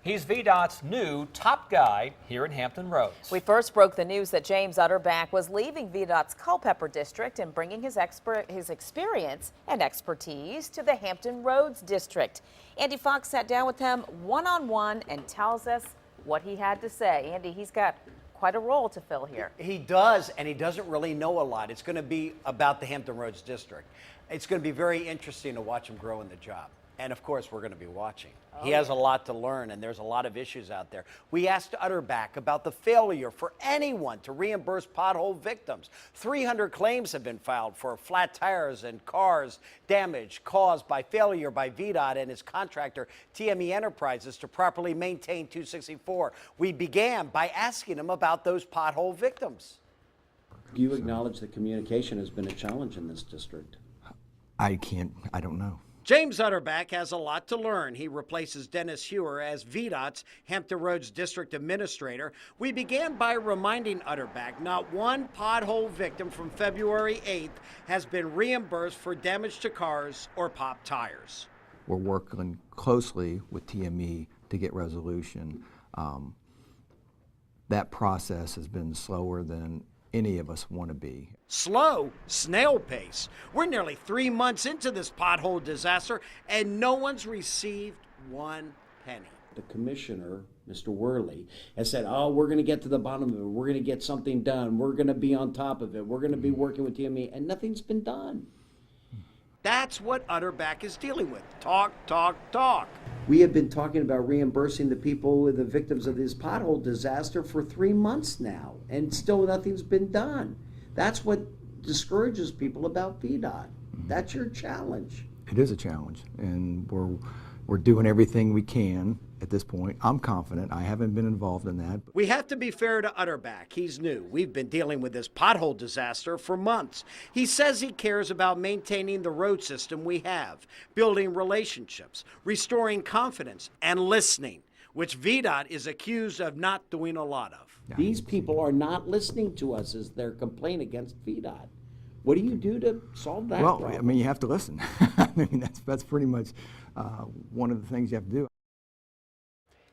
He's VDOT's new top guy here in Hampton Roads. We first broke the news that James Utterback was leaving VDOT's Culpeper district and bringing his experience and expertise to the Hampton Roads district. Andy Fox sat down with him one-on-one and tells us what he had to say. Andy, he's got quite a role to fill here. He does, and he doesn't really know a lot. It's going to be about the Hampton Roads district. It's going to be very interesting to watch him grow in the job. And of course, we're going to be watching. He has a lot to learn, and there's a lot of issues out there. We asked Utterback about the failure for anyone to reimburse pothole victims. 300 claims have been filed for flat tires and cars damage caused by failure by VDOT and its contractor, TME Enterprises, to properly maintain 264. We began by asking him about those pothole victims. You acknowledge that communication has been a challenge in this district. I don't know. James Utterback has a lot to learn. He replaces Dennis Hewer as VDOT's Hampton Roads District Administrator. We began by reminding Utterback not one pothole victim from February 8th has been reimbursed for damage to cars or popped tires. We're working closely with TME to get resolution. That process has been slower than any of us want to be. Slow, snail pace. We're nearly 3 months into this pothole disaster, and no one's received one penny. The commissioner, Mr. Worley, has said, oh, we're going to get to the bottom of it. We're going to get something done. We're going to be on top of it. We're going to be working with TME, and nothing's been done. That's what Utterback is dealing with. Talk, talk, talk. We have been talking about reimbursing the people, the victims of this pothole disaster for 3 months now, and still nothing's been done. That's what discourages people about VDOT. That's your challenge. It is a challenge, and we're doing everything we can at this point. I'm confident. I haven't been involved in that. We have to be fair to Utterback. He's new. We've been dealing with this pothole disaster for months. He says he cares about maintaining the road system we have, building relationships, restoring confidence, and listening, which VDOT is accused of not doing a lot of. Yeah. These people are not listening to us as their complaint against VDOT. What do you do to solve that problem? Well, I mean, you have to listen. I mean, that's pretty much one of the things you have to do.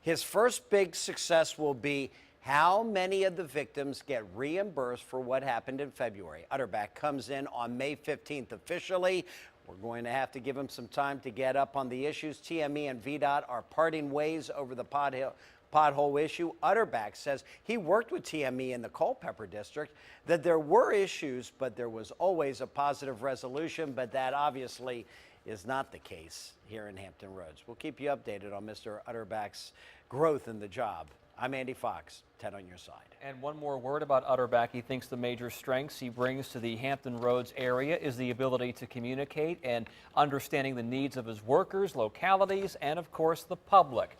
His first big success will be how many of the victims get reimbursed for what happened in February. Utterback comes in on May 15th officially. We're going to have to give him some time to get up on the issues. TME and VDOT are parting ways over the pothole issue. Utterback says he worked with TME in the Culpeper district, that there were issues, but there was always a positive resolution, but that obviously is not the case here in Hampton Roads. We'll keep you updated on Mr. Utterback's growth in the job. I'm Andy Fox, 10 on your side. And one more word about Utterback. He thinks the major strengths he brings to the Hampton Roads area is the ability to communicate and understanding the needs of his workers, localities, and of course the public.